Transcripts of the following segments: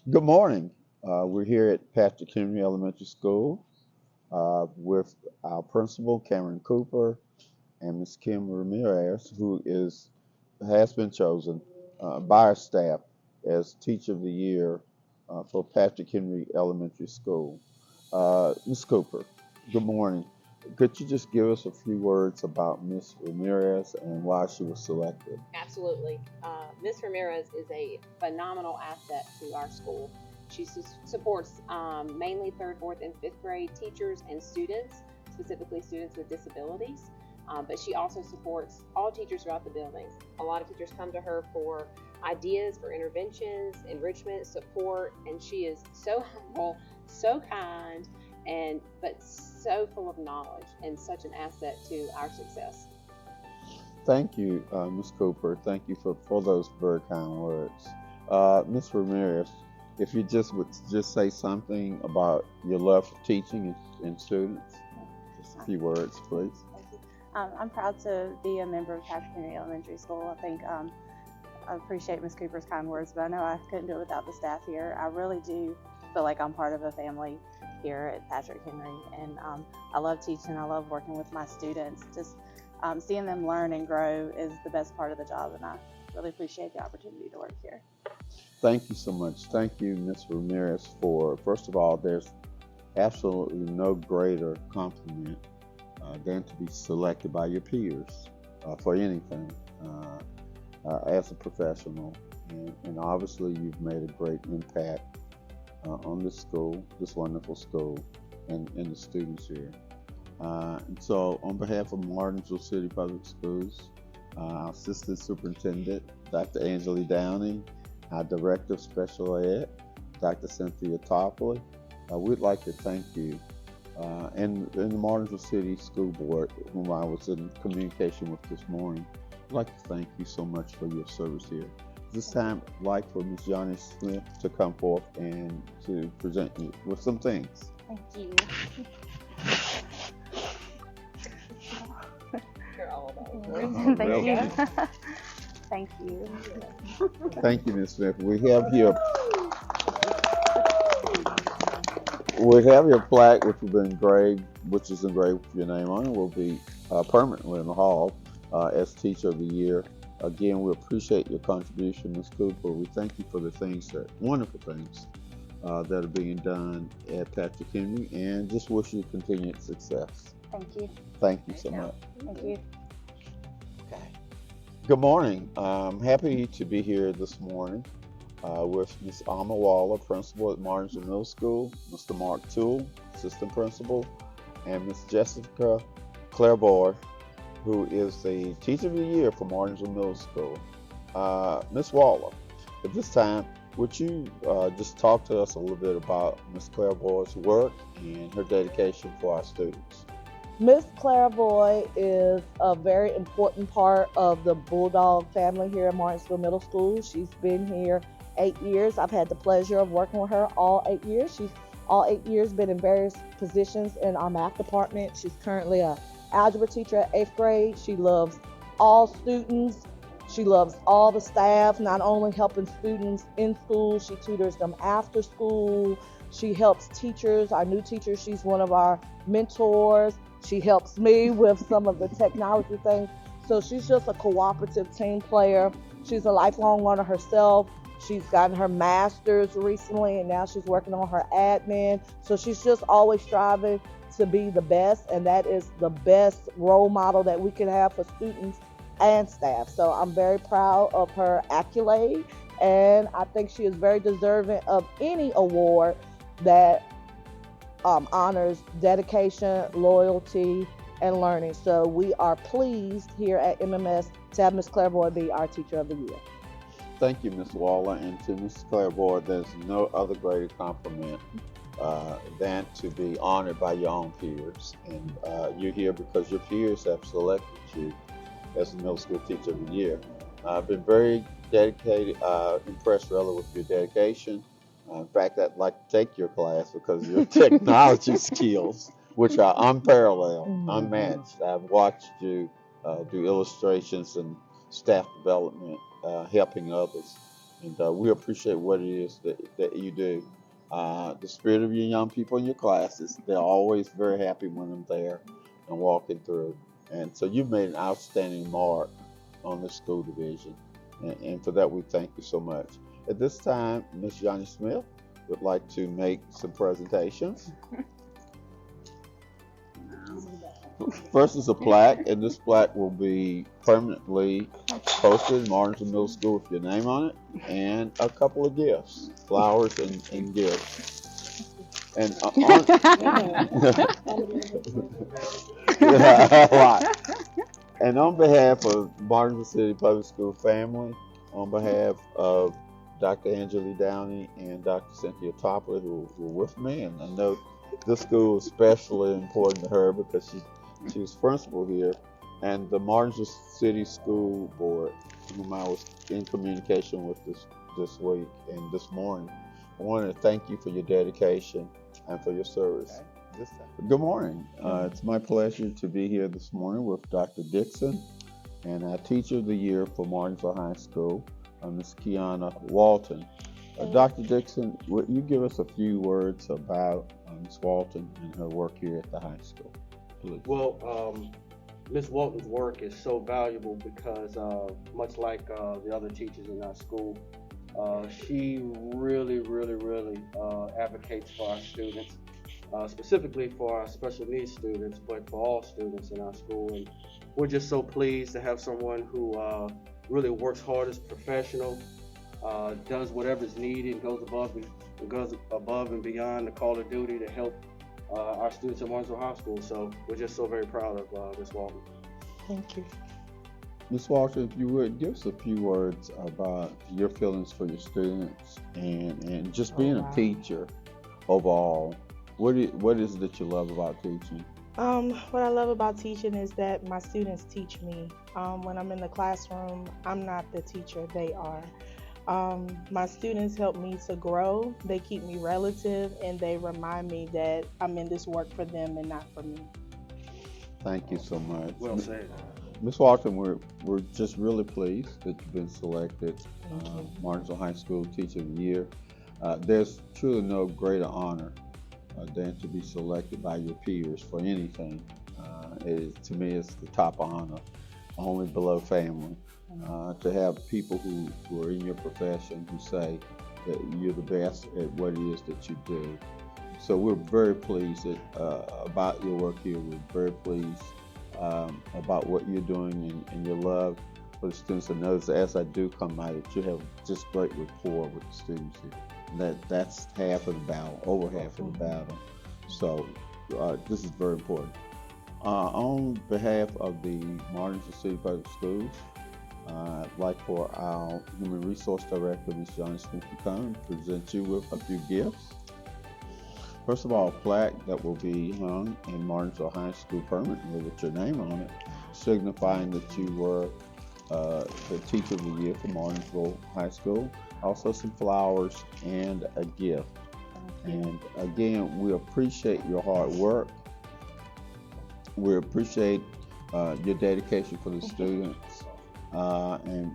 Good morning. We're here at Patrick Henry Elementary School with our principal, Cameron Cooper, and Ms. Kim Ramirez, who has been chosen by our staff as Teacher of the Year for Patrick Henry Elementary School. Ms. Cooper, good morning. Could you just give us a few words about Ms. Ramirez and why she was selected? Absolutely. Ms. Ramirez is a phenomenal asset to our school. She supports mainly third, fourth, and fifth grade teachers and students, specifically students with disabilities. But she also supports all teachers throughout the buildings. A lot of teachers come to her for ideas, for interventions, enrichment, support, and she is so humble, so kind, and but so full of knowledge and such an asset to our success. Thank you, Ms. Cooper. Thank you for those very kind words. Ms. Ramirez, if you just would just say something about your love for teaching and students, just a few words, please. Thank you. I'm proud to be a member of Patrick Henry Elementary School. I think I appreciate Ms. Cooper's kind words, but I know I couldn't do it without the staff here. I really do feel like I'm part of a family here at Patrick Henry, and I love teaching. I love working with my students. Just seeing them learn and grow is the best part of the job, and I really appreciate the opportunity to work here. Thank you so much. Thank you, Ms. Ramirez, for first of all, there's absolutely no greater compliment than to be selected by your peers for anything as a professional. And obviously, you've made a great impact on this school, this wonderful school, and the students here. And so, on behalf of Martinsville City Public Schools, our Assistant Superintendent, Dr. Angela Downing, our Director of Special Ed, Dr. Cynthia Topley, we'd like to thank you. And the Martinsville City School Board, whom I was in communication with this morning, I'd like to thank you so much for your service here. This time, I'd like for Ms. Johnny Smith to come forth and to present you with some things. Thank you. You're all about Thank Really? you. Thank you. Thank you, Ms. Smith. We have your plaque, which has been engraved, which is engraved with your name on it, will be permanently in the hall as Teacher of the Year. Again, we appreciate your contribution, Ms. Cooper. We thank you for the wonderful things that are being done at Patrick Henry, and just wish you continued success. Thank you. Thank you so much. Thank you. Okay. Good morning. I'm happy to be here this morning with Ms. Alma Waller, Principal at Martinsville Middle School, Mr. Mark Toole, Assistant Principal, and Ms. Jessica Clairboy, who is the Teacher of the Year for Martinsville Middle School. Ms. Waller, at this time, would you just talk to us a little bit about Ms. Clairboy's work and her dedication for our students? Miss Clairvoy is a very important part of the Bulldog family here at Martinsville Middle School. She's been here 8 years. I've had the pleasure of working with her all 8 years. She's all 8 years been in various positions in our math department. She's currently a algebra teacher at 8th grade. She loves all students. She loves all the staff, not only helping students in school, she tutors them after school. She helps teachers, our new teachers. She's one of our mentors. She helps me with some of the technology things. So she's just a cooperative team player. She's a lifelong learner herself. She's gotten her master's recently, and now she's working on her admin. So she's just always striving to be the best, and that is the best role model that we can have for students and staff. So I'm very proud of her accolade, and I think she is very deserving of any award that honors dedication, loyalty, and learning. So we are pleased here at MMS to have Ms. Clairvoy be our Teacher of the Year. Thank you, Ms. Waller, and to Ms. Clairboy, there's no other greater compliment than to be honored by your own peers. And you're here because your peers have selected you as the Middle School Teacher of the Year. I've been very dedicated, impressed really with your dedication. In fact, I'd like to take your class because your technology skills, which are unparalleled, unmatched. I've watched you do illustrations and staff development, helping others. And we appreciate what it is that you do. The spirit of your young people in your classes, they're always very happy when I'm there and walking through. And so you've made an outstanding mark on the school division. And for that, we thank you so much. At this time, Ms. Johnny Smith would like to make some presentations. First is a plaque, and this plaque will be permanently posted in Martinsville Middle School with your name on it, and a couple of gifts, flowers and gifts. And a lot. And on behalf of Martinsville City Public School family, on behalf of Dr. Angela Downey and Dr. Cynthia Topley, who were with me, and I know this school is especially important to her because she was principal here, and the Martinsville City School Board, whom I was in communication with this week and this morning. I wanted to thank you for your dedication and for your service. Good morning. It's my pleasure to be here this morning with Dr. Dixon and our Teacher of the Year for Martinsville High School, Ms. Kiana Walton. Dr. Dixon, would you give us a few words about Ms. Walton and her work here at the high school, please? Well, Ms. Walton's work is so valuable because much like the other teachers in our school, she really advocates for our students, specifically for our special needs students, but for all students in our school. And we're just so pleased to have someone who really works hard as a professional, does whatever's needed, and goes above and beyond the call of duty to help our students at Martinsville High School. So we're just so very proud of Ms. Walton. Thank you. Ms. Walton, if you would give us a few words about your feelings for your students and just being a teacher overall. What is it that you love about teaching? What I love about teaching is that my students teach me. When I'm in the classroom, I'm not the teacher, they are. My students help me to grow. They keep me relative, and they remind me that I'm in this work for them and not for me. Thank you so much. Well said. Ms. Walton, we're just really pleased that you've been selected Martinsville High School Teacher of the Year. There's truly no greater honor than to be selected by your peers for anything. To me, it's the top honor, only below family. To have people who are in your profession who say that you're the best at what it is that you do. So we're very pleased about your work here. We're very pleased about what you're doing and your love for the students. And notice as I do come out, that you have just great rapport with the students here. That's half of the battle, over half of the battle. So this is very important. On behalf of the Martinsville City Public Schools, I'd like for our Human Resource Director, Ms. Johnny Smith, to come and present you with a few gifts. First of all, a plaque that will be hung in Martinsville High School permanently with your name on it, signifying that you were the Teacher of the Year for Martinsville High School. Also some flowers and a gift. And again, we appreciate your hard work. We appreciate your dedication for the students. And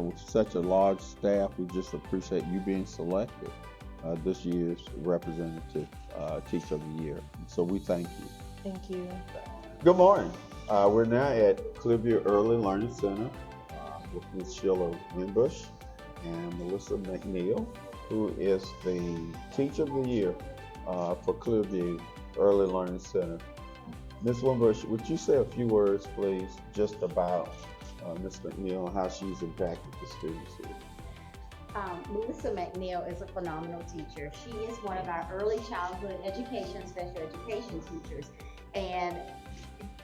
with such a large staff, we just appreciate you being selected this year's representative Teacher of the Year. So we thank you. Thank you. Good morning. We're now at Clearview Early Learning Center with Ms. Sheila Winbush and Melissa McNeil, who is the Teacher of the Year for Clearview Early Learning Center. Ms. Winbush, would you say a few words, please, just about Ms. McNeil and how she's impacted the students here? Melissa McNeil is a phenomenal teacher. She is one of our early childhood education, special education teachers. And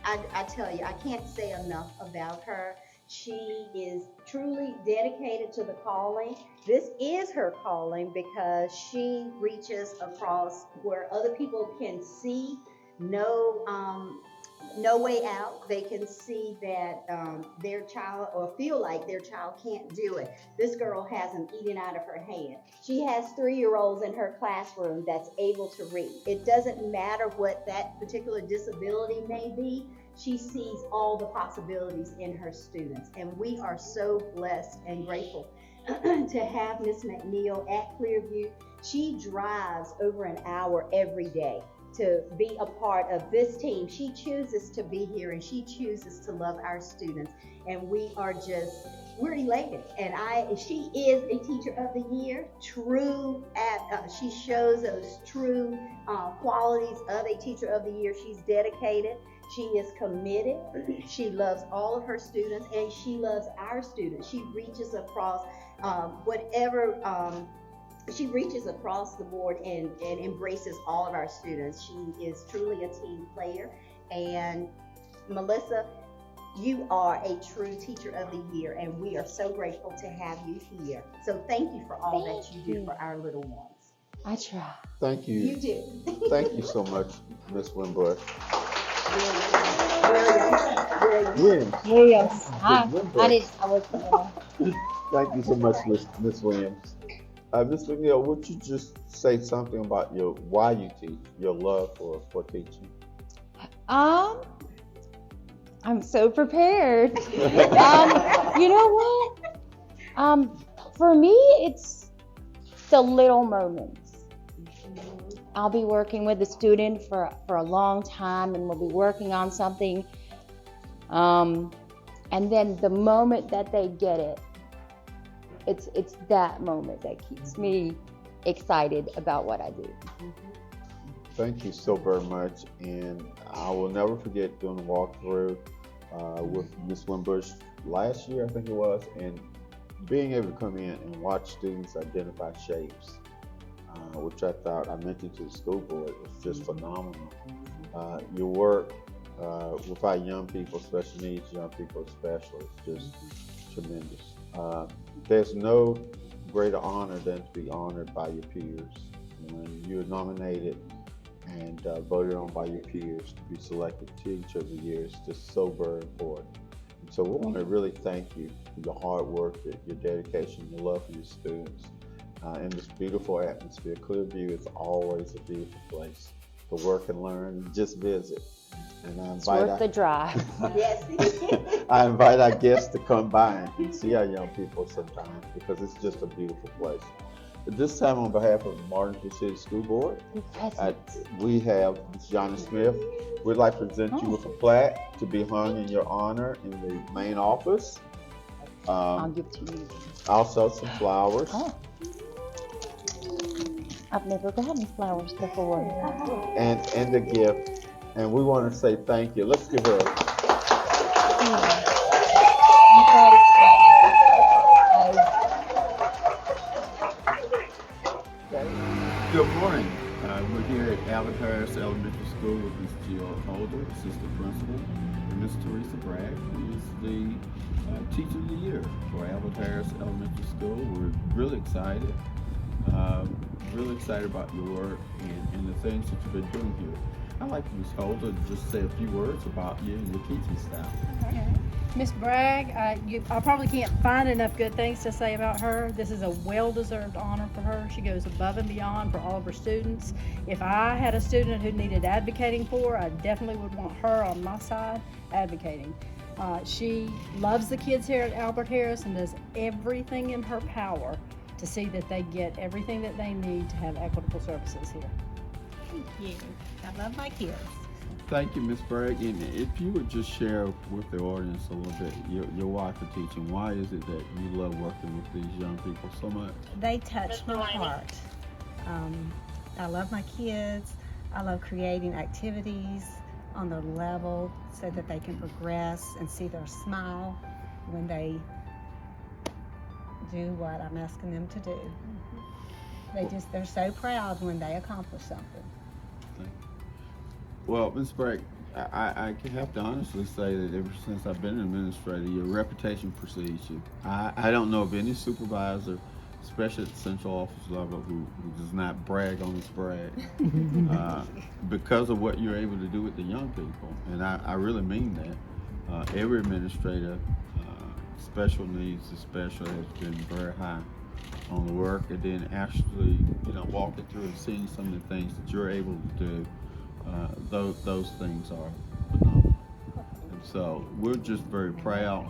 I tell you, I can't say enough about her. She is truly dedicated to the calling. This is her calling because she reaches across where other people can see no way out. They can see that their child, or feel like their child can't do it. This girl has them eating out of her hand. She has 3-year-olds in her classroom that's able to read. It doesn't matter what that particular disability may be. She sees all the possibilities in her students, and we are so blessed and grateful to have Miss McNeil at Clearview. She drives over an hour every day to be a part of this team. She chooses to be here and she chooses to love our students. And we're elated. And she is a teacher of the year, she shows those true qualities of a teacher of the year. She's dedicated. She is committed. She loves all of her students and she loves our students. She reaches across she reaches across the board and embraces all of our students. She is truly a team player. And Melissa, you are a true teacher of the year, and we are so grateful to have you here. So thank you for all that you do for our little ones. I try. Thank you. You do. Thank you so much, Miss Winbush. Williams. I was. Thank you so much, Miss Williams. Miss McNeil, would you just say something about why you teach, your love for teaching? I'm so prepared. You know what? For me, it's the little moments. I'll be working with a student for a long time, and we'll be working on something. And then the moment that they get it, it's that moment that keeps me excited about what I do. Thank you so very much, and I will never forget doing a walkthrough with Miss Winbush last year, I think it was, and being able to come in and watch students identify shapes, which I thought I mentioned to the school board was just phenomenal. Your work with our young people, special needs young people especially, is just tremendous. There's no greater honor than to be honored by your peers. When you're nominated and voted on by your peers to be selected Teacher of the Year is just so very important. And so we want to really thank you for your hard work, your dedication, your love for your students. In this beautiful atmosphere, Clearview is always a beautiful place to work and learn and just visit. And It's worth the drive. Yes. I invite our guests to come by and see our young people sometimes because it's just a beautiful place. At this time, on behalf of the Martinsville City School Board, we have Ms. Johnny Smith. We'd like to present you with a plaque to be hung in your honor in the main office. I'll give it to you. Also, some flowers. Oh. I've never gotten flowers before. And a gift. And we want to say thank you. Let's give her a... Good morning. We're here at Albert Harris Elementary School with Ms. Jill Holder, Assistant Principal, and Ms. Teresa Bragg, who is the Teacher of the Year for Albert Harris Elementary School. We're really excited about your work and the things that you've been doing here. I'd like Ms. Holder to just say a few words about you and your teaching style. Okay. Miss Bragg, I probably can't find enough good things to say about her. This is a well-deserved honor for her. She goes above and beyond for all of her students. If I had a student who needed advocating for, I definitely would want her on my side advocating. She loves the kids here at Albert Harris and does everything in her power to see that they get everything that they need to have equitable services here. Thank you. I love my kids. Thank you, Ms. Bragg. And if you would just share with the audience a little bit your why for teaching. Why is it that you love working with these young people so much? They touch my heart. I love my kids. I love creating activities on their level so that they can progress and see their smile when they do what I'm asking them to do. They're so proud when they accomplish something. Well, Ms. Bragg, I have to honestly say that ever since I've been an administrator, your reputation precedes you. I don't know of any supervisor, especially at the central office level, who does not brag on his brag because of what you're able to do with the young people. And I really mean that. Every administrator, special needs especially, has been very high on the work, and then actually, walking through and seeing some of the things that you're able to do. Those things are phenomenal. And So we're just very proud,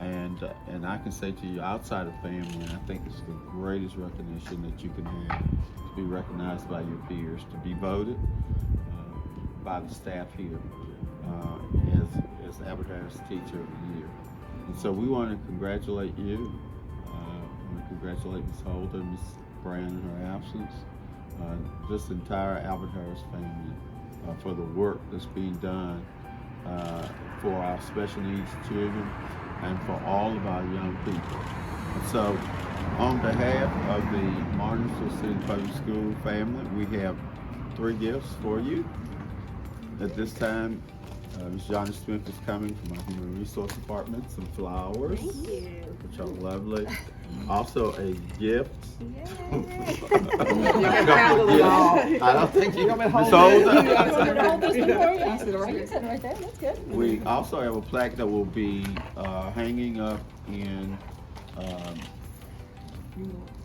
and I can say to you, outside of family, I think it's the greatest recognition that you can have, to be recognized by your peers, to be voted by the staff here as Albert Harris Teacher of the Year. And so we want to congratulate you. We want to congratulate Ms. Holder, Ms. Brand in her absence, this entire Albert Harris family for the work that's being done for our special needs children and for all of our young people. And so on behalf of the Martinsville City Public School family, we have 3 gifts for you. At this time, Ms. Johnny Smith is coming from our Human Resource Department, some flowers, which are lovely. Also a gift. I don't think you Ms. Holder. We also have a plaque that will be hanging up in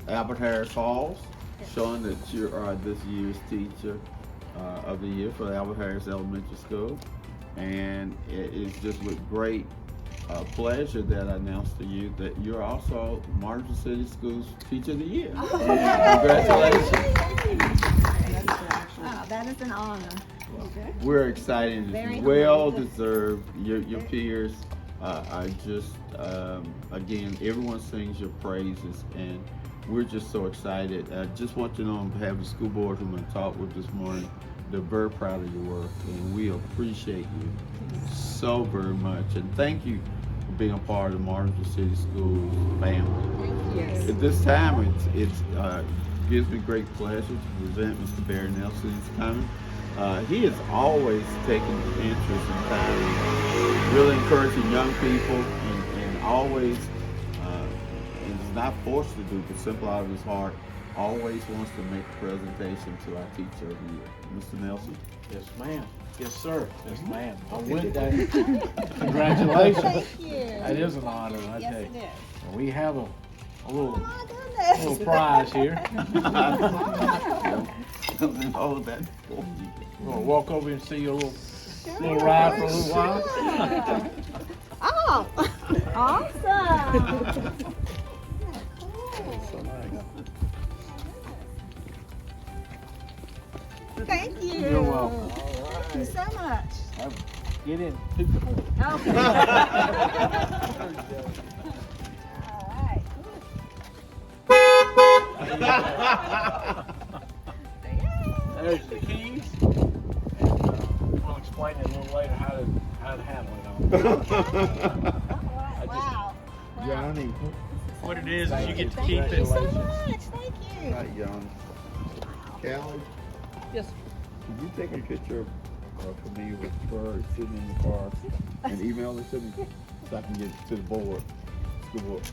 Albert Harris Halls, showing that you are this year's Teacher of the Year for Albert Harris Elementary School. And it is just with great pleasure that I announce to you that you're also Martinsville City Schools Teacher of the Year. Congratulations. Oh, that is an honor. We're excited. It's well deserved. Your peers are just, again, everyone sings your praises, and we're just so excited. I just want you to know, on behalf of the school board whom I talked with this morning, they're very proud of your work, and we appreciate you so very much. And thank you for being a part of the Martinsville City Schools family. Yes. At this time, it gives me great pleasure to present Mr. Barry Nelson. He's coming. He has always taken interest in kind of really encouraging young people, and always is not forced to do, but simple out of his heart, always wants to make a presentation to our Teacher of the Year. Mr. Nelson? Yes, ma'am. Yes, sir. Yes, ma'am. On Wednesday. Congratulations. Thank you. That is an honor, I Yes, tell you. it is. And we have a little, Oh, my goodness. little prize here. Hold that for you. We're going to walk over and see you a little ride for a little while. Oh, awesome. Thank you. You're welcome. Thank you so much. Get in, toot the horn. Okay. All right. There's the keys. And we'll explain it a little later how to handle it all. Wow. Johnny. What it is you get to keep Thank you it. so much. Thank you. Hi, Johnny. Callie? Yes. Could you take a picture for me with her sitting in the car and email it to me so I can get it to the board, school board?